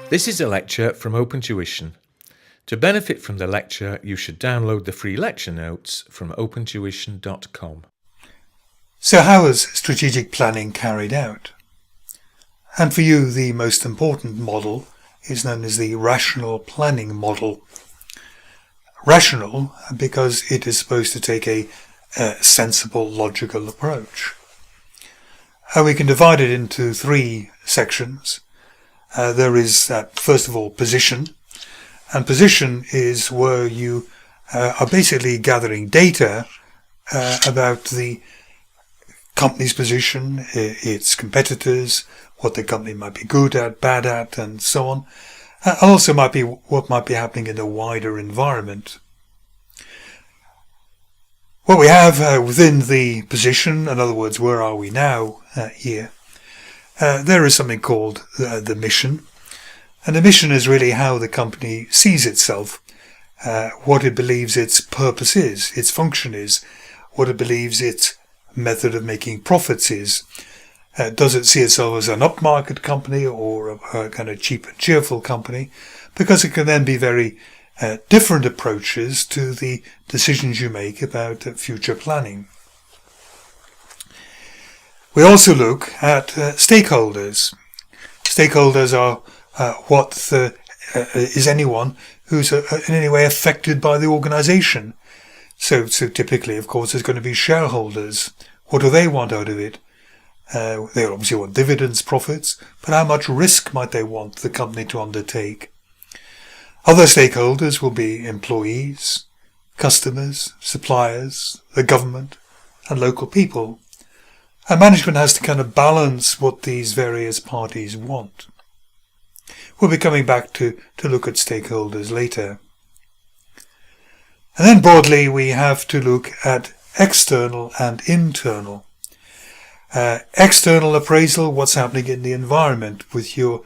This is a lecture from Open Tuition. To benefit from the lecture, you should download the free lecture notes from opentuition.com. So how is strategic planning carried out? And for you, the most important model is known as the rational planning model. Rational because it is supposed to take a sensible, logical approach. We can divide it into three sections. There is, first of all, position. And position is where you are basically gathering data about the company's position, its competitors, what the company might be good at, bad at, and so on. Also might be what might be happening in the wider environment. What we have within the position, in other words, where are we now here, there is something called the mission. And the mission is really how the company sees itself, what it believes its purpose is, its function is, what it believes its method of making profits is. Does it see itself as an upmarket company or a kind of cheap and cheerful company? Because it can then be very different approaches to the decisions you make about future planning. We also look at stakeholders. Stakeholders are is anyone who's in any way affected by the organization. So typically, of course, there's going to be shareholders. What do they want out of it? They obviously want dividends, profits, but how much risk might they want the company to undertake? Other stakeholders will be employees, customers, suppliers, the government, and local people. And management has to kind of balance what these various parties want. We'll be coming back to look at stakeholders later. And then broadly, we have to look at external and internal. External appraisal, what's happening in the environment with your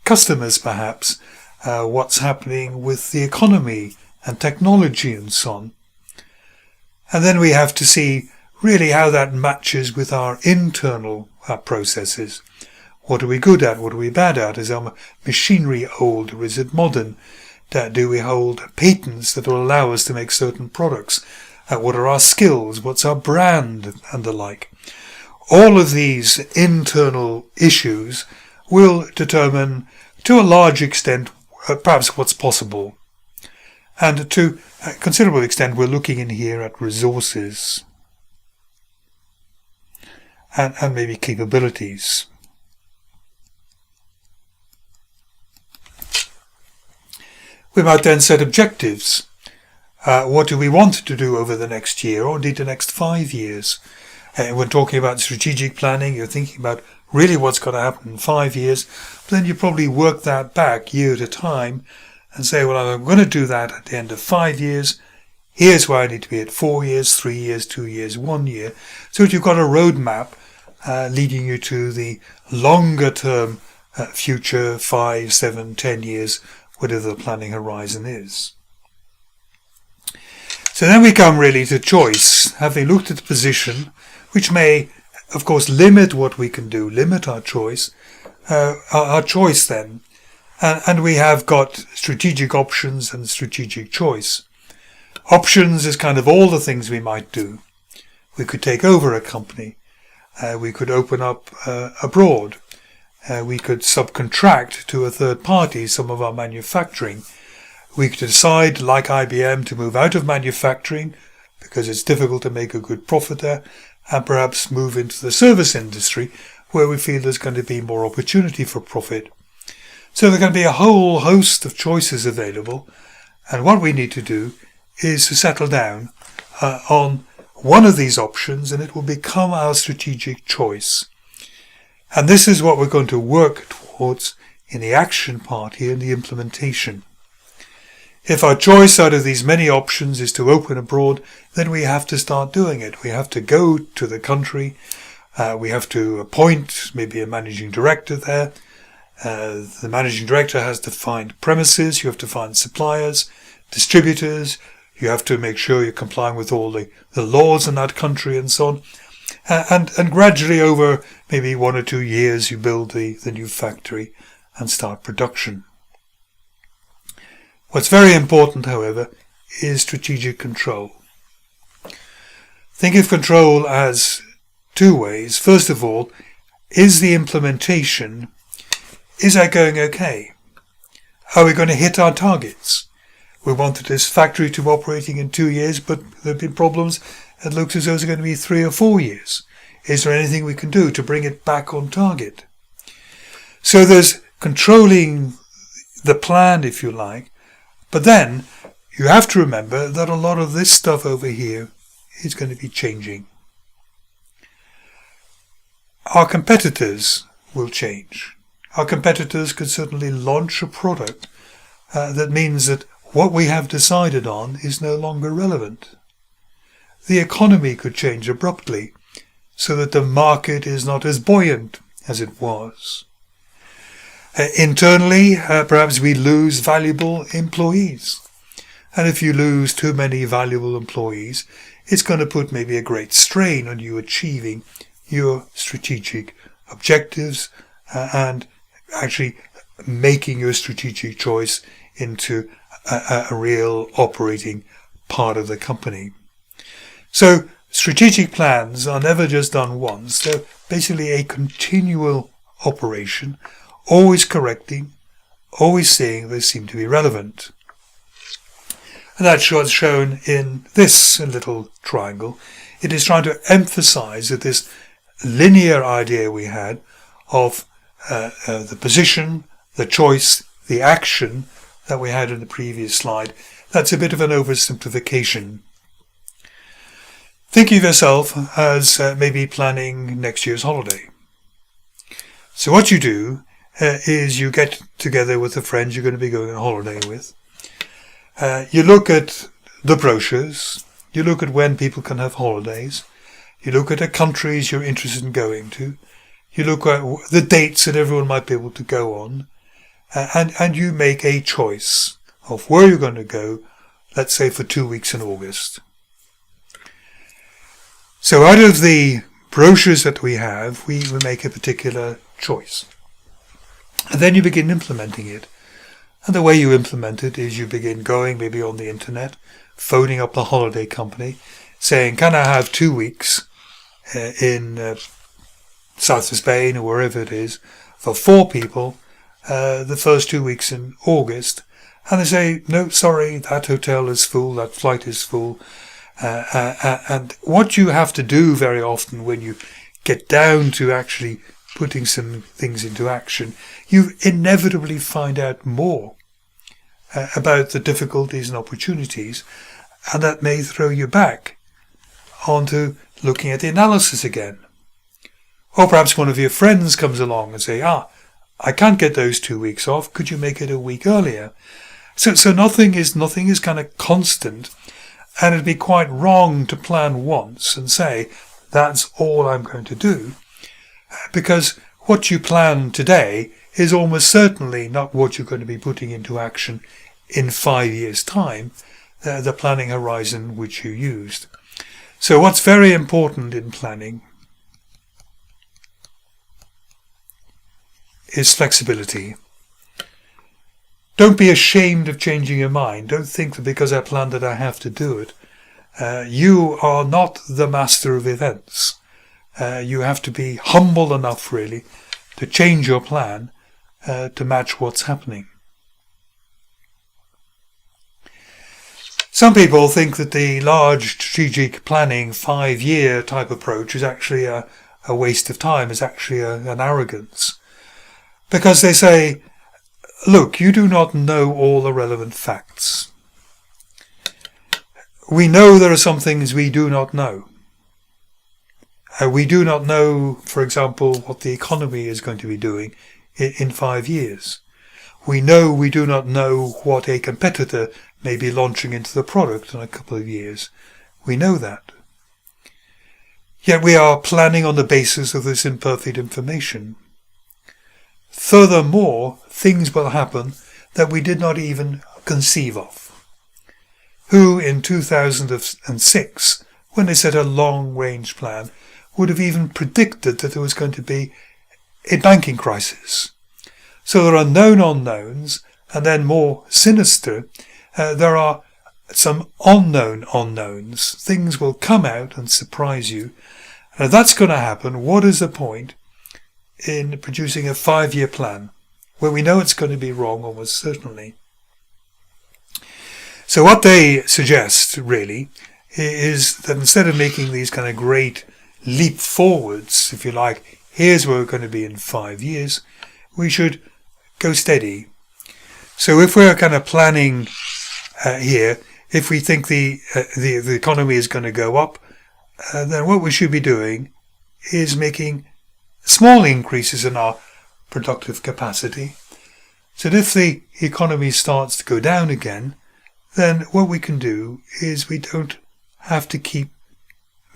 customers perhaps, what's happening with the economy and technology and so on. And then we have to see really how that matches with our internal processes. What are we good at? What are we bad at? Is our machinery old or is it modern? Do we hold patents that will allow us to make certain products? What are our skills? What's our brand and the like? All of these internal issues will determine, to a large extent, perhaps what's possible. And to a considerable extent, we're looking in here at resources and maybe capabilities. We might then set objectives. What do we want to do over the next year or indeed the next 5 years? When talking about strategic planning, you're thinking about really what's going to happen in 5 years. But then you probably work that back year at a time and say, well, I'm going to do that at the end of 5 years. Here's where I need to be at 4 years, 3 years, 2 years, 1 year. So that you've got a roadmap leading you to the longer term future, 5, 7, 10 years, whatever the planning horizon is. So then we come really to choice, having looked at the position, which may, of course, limit what we can do, limit our choice, then. And we have got strategic options and strategic choice. Options is kind of all the things we might do. We could take over a company. We could open up abroad. We could subcontract to a third party some of our manufacturing. We could decide, like IBM, to move out of manufacturing because it's difficult to make a good profit there, and perhaps move into the service industry where we feel there's going to be more opportunity for profit. So there's going to be a whole host of choices available, and what we need to do is to settle down on one of these options, and it will become our strategic choice. And this is what we're going to work towards in the action part here, in the implementation. If our choice out of these many options is to open abroad, then we have to start doing it. We have to go to the country. We have to appoint maybe a managing director there. The managing director has to find premises. You have to find suppliers, distributors. You have to make sure you're complying with all the laws in that country and so on. And gradually over maybe 1 or 2 years you build the new factory and start production. What's very important, however, is strategic control. Think of control as two ways. First of all, is the implementation, is that going okay? Are we going to hit our targets? We wanted this factory to be operating in 2 years, but there have been problems. It looks as though it's going to be 3 or 4 years. Is there anything we can do to bring it back on target? So there's controlling the plan, if you like, but then you have to remember that a lot of this stuff over here is going to be changing. Our competitors will change. Our competitors could certainly launch a product that means that what we have decided on is no longer relevant. The economy could change abruptly so that the market is not as buoyant as it was. Internally, perhaps we lose valuable employees. And if you lose too many valuable employees, it's going to put maybe a great strain on you achieving your strategic objectives and actually making your strategic choice into a real operating part of the company. So strategic plans are never just done once. They're basically a continual operation, always correcting, always seeing they seem to be relevant. And that's what's shown in this little triangle. It is trying to emphasize that this linear idea we had of the position, the choice, the action that we had in the previous slide, that's a bit of an oversimplification. Think of yourself as maybe planning next year's holiday. So what you do is you get together with the friends you're going to be going on holiday with. You look at the brochures, you look at when people can have holidays, you look at the countries you're interested in going to, you look at the dates that everyone might be able to go on, and you make a choice of where you're going to go, let's say for 2 weeks in August. So out of the brochures that we have, we make a particular choice. And then you begin implementing it. And the way you implement it is you begin going maybe on the internet, phoning up the holiday company, saying, can I have 2 weeks in south of Spain or wherever it is for 4 people, the first 2 weeks in August? And they say, no, sorry, that hotel is full, that flight is full. And what you have to do very often when you get down to actually putting some things into action, you inevitably find out more about the difficulties and opportunities, and that may throw you back onto looking at the analysis again. Or perhaps one of your friends comes along and say, I can't get those 2 weeks off, could you make it a week earlier? So nothing is kind of constant, and it'd be quite wrong to plan once and say, that's all I'm going to do, because what you plan today is almost certainly not what you're going to be putting into action in 5 years' time, the planning horizon which you used. So what's very important in planning is flexibility. Don't be ashamed of changing your mind. Don't think that because I planned it I have to do it. You are not the master of events. You have to be humble enough really to change your plan to match what's happening. Some people think that the large strategic planning 5-year type approach is actually a waste of time, is actually an arrogance. Because they say, look, you do not know all the relevant facts. We know there are some things we do not know. We do not know, for example, what the economy is going to be doing in 5 years. We know we do not know what a competitor may be launching into the product in a couple of years. We know that. Yet we are planning on the basis of this imperfect information. Furthermore, things will happen that we did not even conceive of. Who in 2006, when they set a long-range plan, would have even predicted that there was going to be a banking crisis? So there are known unknowns, and then more sinister, there are some unknown unknowns. Things will come out and surprise you. And if that's going to happen, what is the point in producing a 5-year plan where we know it's going to be wrong almost certainly? So what they suggest really is that instead of making these kind of great leap forwards, if you like, here's where we're going to be in 5 years, we should go steady. So if we're kind of planning here, if we think the economy is going to go up, then what we should be doing is making small increases in our productive capacity. So that if the economy starts to go down again, then what we can do is we don't have to keep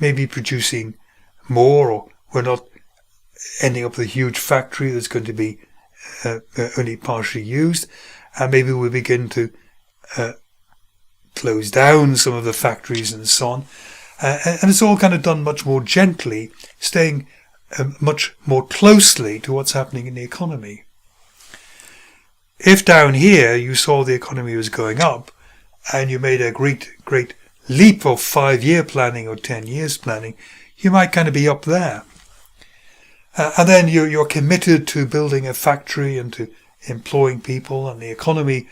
maybe producing more, or we're not ending up with a huge factory that's going to be only partially used, and maybe we begin to close down some of the factories and so on. And it's all kind of done much more gently, staying much more closely to what's happening in the economy. If down here you saw the economy was going up and you made a great leap of 5-year planning or 10 years planning, you might kind of be up there. And then you're committed to building a factory and to employing people, and the economy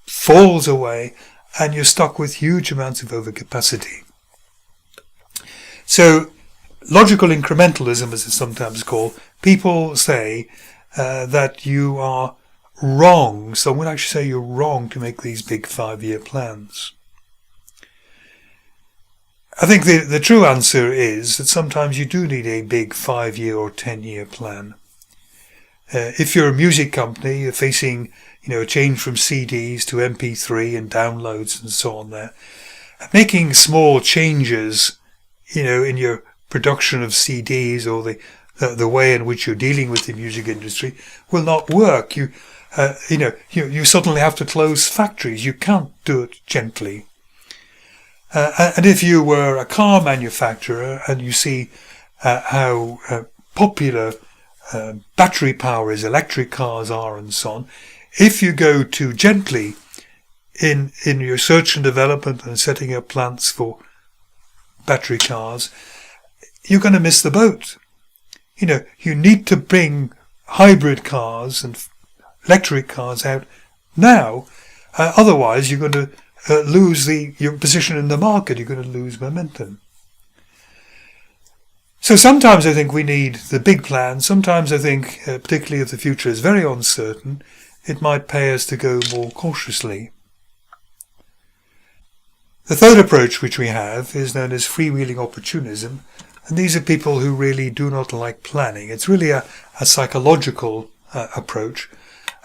falls away and you're stuck with huge amounts of overcapacity. So logical incrementalism, as it's sometimes called, people say that you are wrong. Some would actually say you're wrong to make these big 5-year plans. I think the true answer is that sometimes you do need a big 5-year or 10-year plan. If you're a music company, you're facing a change from CDs to MP3 and downloads and so on there. Making small changes, in your production of CDs or the way in which you're dealing with the music industry will not work. You suddenly have to close factories. You can't do it gently. And if you were a car manufacturer and you see how popular battery power is, electric cars are and so on, if you go too gently in your research and development and setting up plants for battery cars, you're going to miss the boat. You need to bring hybrid cars and electric cars out now, otherwise you're going to lose your position in the market. You're going to lose momentum. So sometimes I think we need the big plan. Sometimes I think, particularly if the future is very uncertain, it might pay us to go more cautiously. The third approach which we have is known as freewheeling opportunism, and these are people who really do not like planning. It's really a psychological approach,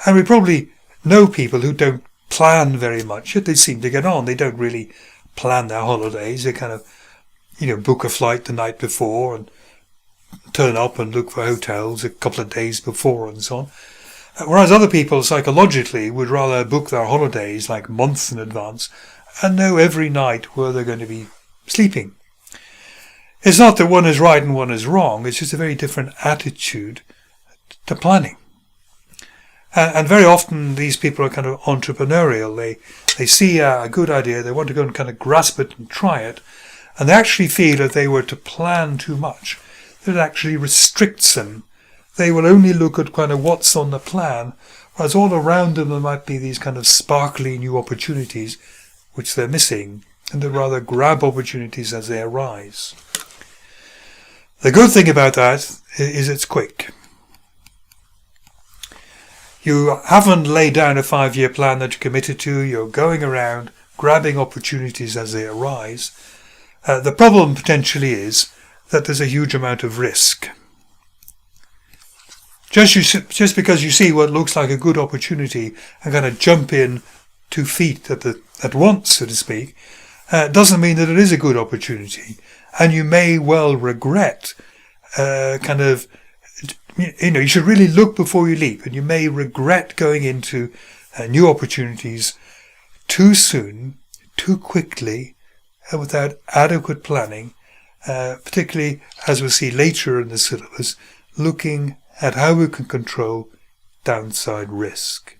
and we probably know people who don't plan very much, yet they seem to get on. They don't really plan their holidays. They kind of, book a flight the night before and turn up and look for hotels a couple of days before and so on. Whereas other people psychologically would rather book their holidays like months in advance and know every night where they're going to be sleeping. It's not that one is right and one is wrong. It's just a very different attitude to planning. And very often these people are kind of entrepreneurial. They see a good idea, they want to go and kind of grasp it and try it, and they actually feel that they were to plan too much, that it actually restricts them. They will only look at kind of what's on the plan, whereas all around them there might be these kind of sparkly new opportunities which they're missing, and they rather grab opportunities as they arise. The good thing about that is it's quick. You haven't laid down a 5-year plan that you're committed to. You're going around grabbing opportunities as they arise. The problem potentially is that there's a huge amount of risk. Just because you see what looks like a good opportunity and kind of jump in 2 feet at once, so to speak, doesn't mean that it is a good opportunity. And you may well regret you should really look before you leap, and you may regret going into new opportunities too soon, too quickly, and without adequate planning, particularly as we'll see later in the syllabus, looking at how we can control downside risk.